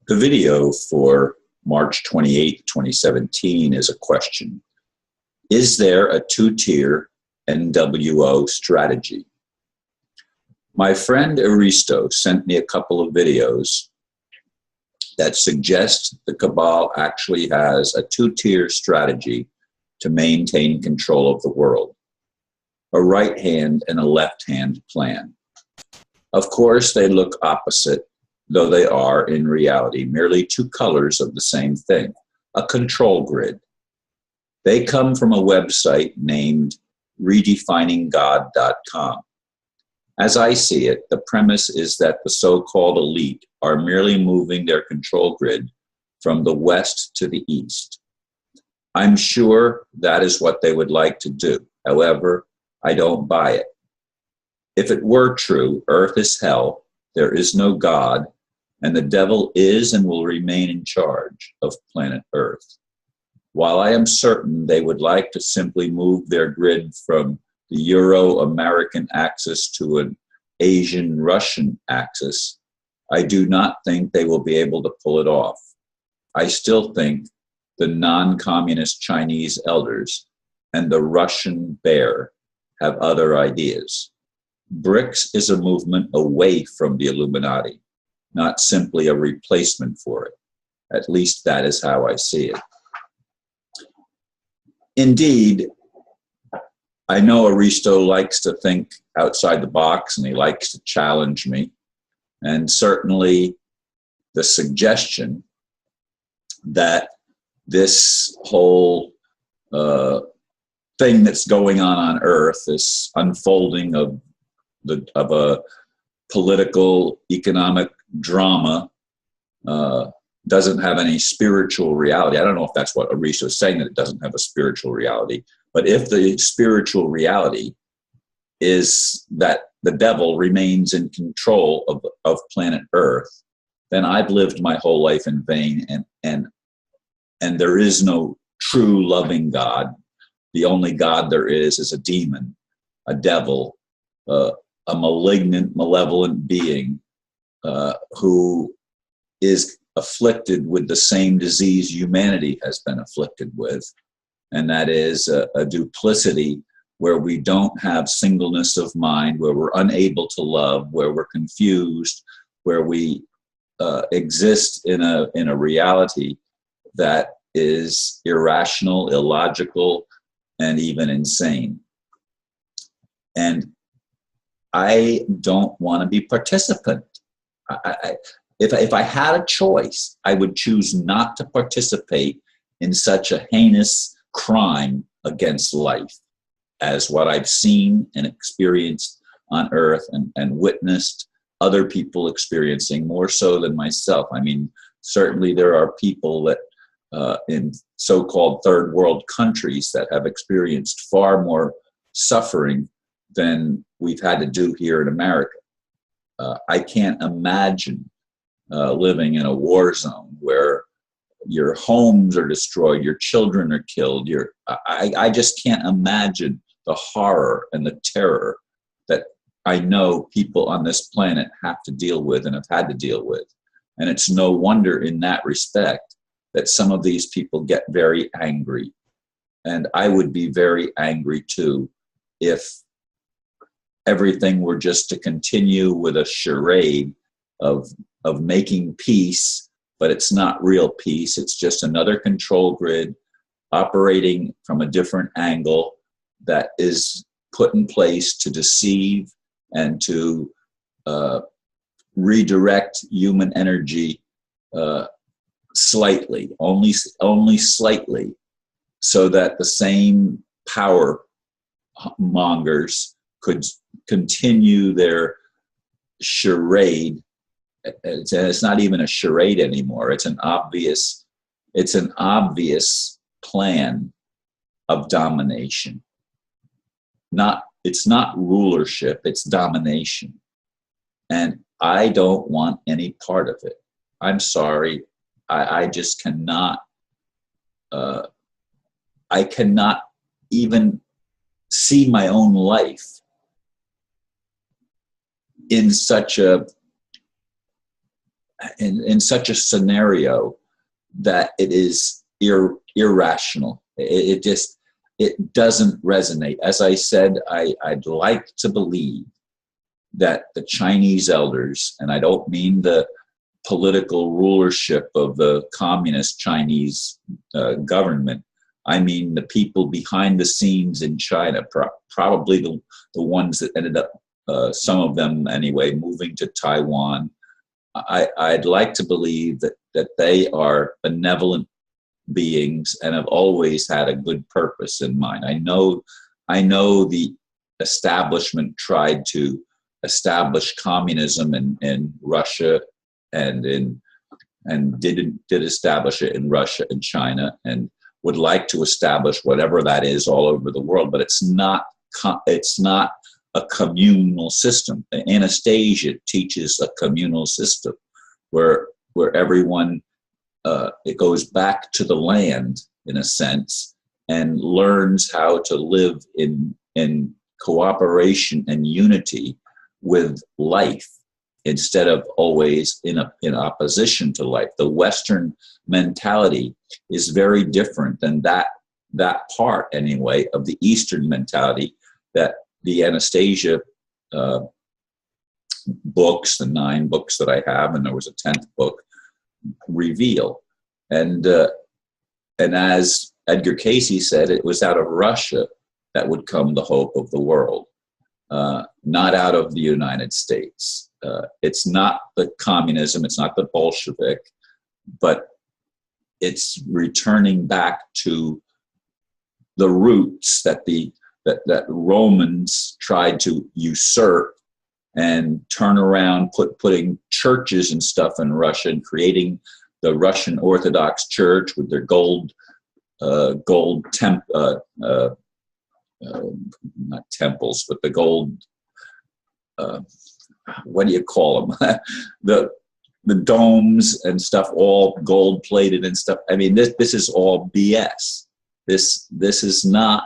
The video for March 28, 2017 is a question. Is there a two-tier NWO strategy? My friend Aristo sent me a couple of videos that suggest the cabal actually has a two-tier strategy to maintain control of the world, a right-hand and a left-hand plan. Of course, they look opposite, though they are, in reality, merely two colors of the same thing, a control grid. They come from a website named redefininggod.com. As I see it, the premise is that the so-called elite are merely moving their control grid from the west to the east. I'm sure that is what they would like to do. However, I don't buy it. If it were true, Earth is hell, there is no God, and the devil is and will remain in charge of planet Earth. While I am certain they would like to simply move their grid from the Euro-American axis to an Asian-Russian axis, I do not think they will be able to pull it off. I still think the non-communist Chinese elders and the Russian bear have other ideas. BRICS is a movement away from the Illuminati, not simply a replacement for it. At least that is how I see it. Indeed, I know Aristo likes to think outside the box and he likes to challenge me. And certainly the suggestion that this whole thing that's going on Earth, this unfolding of a political, economic drama, doesn't have any spiritual reality. I don't know if that's what Aristo is saying, that it doesn't have a spiritual reality. But if the spiritual reality is that the devil remains in control of planet Earth, then I've lived my whole life in vain, and there is no true loving God. The only God there is a demon, a devil, a malignant, malevolent being who is afflicted with the same disease humanity has been afflicted with, and that is a duplicity where we don't have singleness of mind, where we're unable to love, where we're confused, where we exist in a reality that is irrational, illogical, and even insane. And I don't want to be participant. If I had a choice, I would choose not to participate in such a heinous crime against life as what I've seen and experienced on Earth and witnessed other people experiencing, more so than myself. I mean, certainly there are people that in so-called third world countries that have experienced far more suffering than we've had to do here in America. I can't imagine living in a war zone where your homes are destroyed, your children are killed. I just can't imagine the horror and the terror that I know people on this planet have to deal with and have had to deal with. And it's no wonder in that respect that some of these people get very angry. And I would be very angry too if everything were just to continue with a charade of making peace, but it's not real peace. It's just another control grid operating from a different angle that is put in place to deceive and to redirect human energy slightly, only slightly, so that the same power mongers could continue their charade. It's not even a charade anymore. It's an obvious plan of domination. It's not rulership, it's domination. And I don't want any part of it. I'm sorry. I just cannot, I cannot even see my own life in such a in such a scenario that it is irrational. It doesn't resonate. As I said, I'd like to believe that the Chinese elders, and I don't mean the political rulership of the communist Chinese government, I mean the people behind the scenes in China, probably the ones that ended up, some of them anyway, moving to Taiwan. I'd like to believe that they are benevolent beings and have always had a good purpose in mind. I know the establishment tried to establish communism in Russia and did establish it in Russia and China, and would like to establish whatever that is all over the world, but it's not a communal system. Anastasia teaches a communal system where everyone it goes back to the land in a sense and learns how to live in cooperation and unity with life instead of always in opposition to life. The Western mentality is very different than that part anyway of the Eastern mentality that the Anastasia books, the 9 books that I have, and there was a 10th book, reveal. And as Edgar Cayce said, it was out of Russia that would come the hope of the world, not out of the United States. It's not the communism, it's not the Bolshevik, but it's returning back to the roots that that Romans tried to usurp and turn around, putting churches and stuff in Russia and creating the Russian Orthodox Church with their not temples, but the gold, what do you call them? the domes and stuff, all gold plated and stuff. I mean, this is all BS. This is not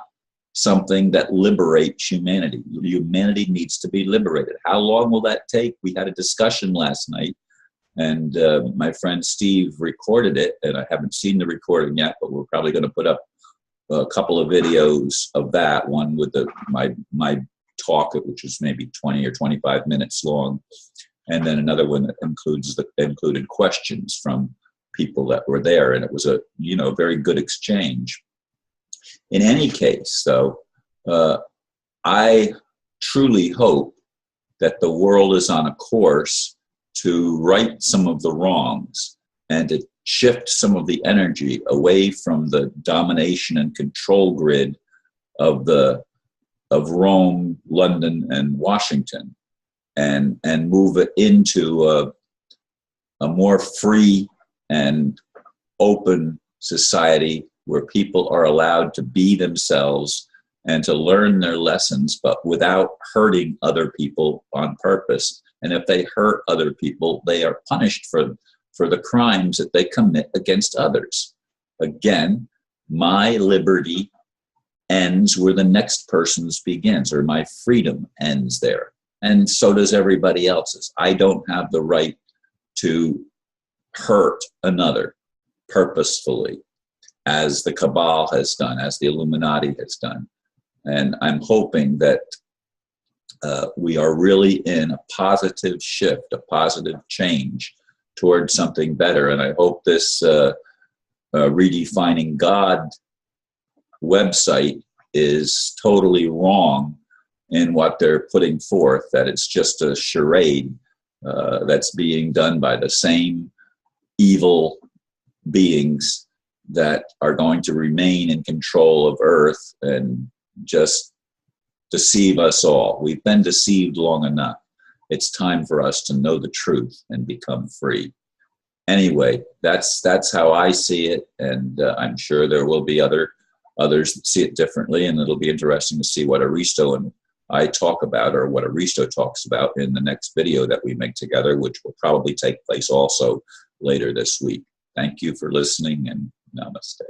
something that liberates humanity. Humanity needs to be liberated. How long will that take? We had a discussion last night, and my friend Steve recorded it, and I haven't seen the recording yet, but we're probably going to put up a couple of videos of that, one with my talk, which is maybe 20 or 25 minutes long, and then another one that included questions from people that were there, and it was a very good exchange. In any case, though, I truly hope that the world is on a course to right some of the wrongs and to shift some of the energy away from the domination and control grid of Rome, London, and Washington, and move it into a more free and open society where people are allowed to be themselves and to learn their lessons, but without hurting other people on purpose. And if they hurt other people, they are punished for the crimes that they commit against others. Again, my liberty ends where the next person's begins, or my freedom ends there. And so does everybody else's. I don't have the right to hurt another purposefully, as the Cabal has done, as the Illuminati has done. And I'm hoping that we are really in a positive shift, a positive change towards something better. And I hope this Redefining God website is totally wrong in what they're putting forth, that it's just a charade that's being done by the same evil beings that are going to remain in control of Earth and just deceive us all. We've been deceived long enough. It's time for us to know the truth and become free. Anyway, that's how I see it, and I'm sure there will be others that see it differently, and it'll be interesting to see what Aristo and I talk about, or what Aristo talks about in the next video that we make together, which will probably take place also later this week. Thank you for listening, and namaste.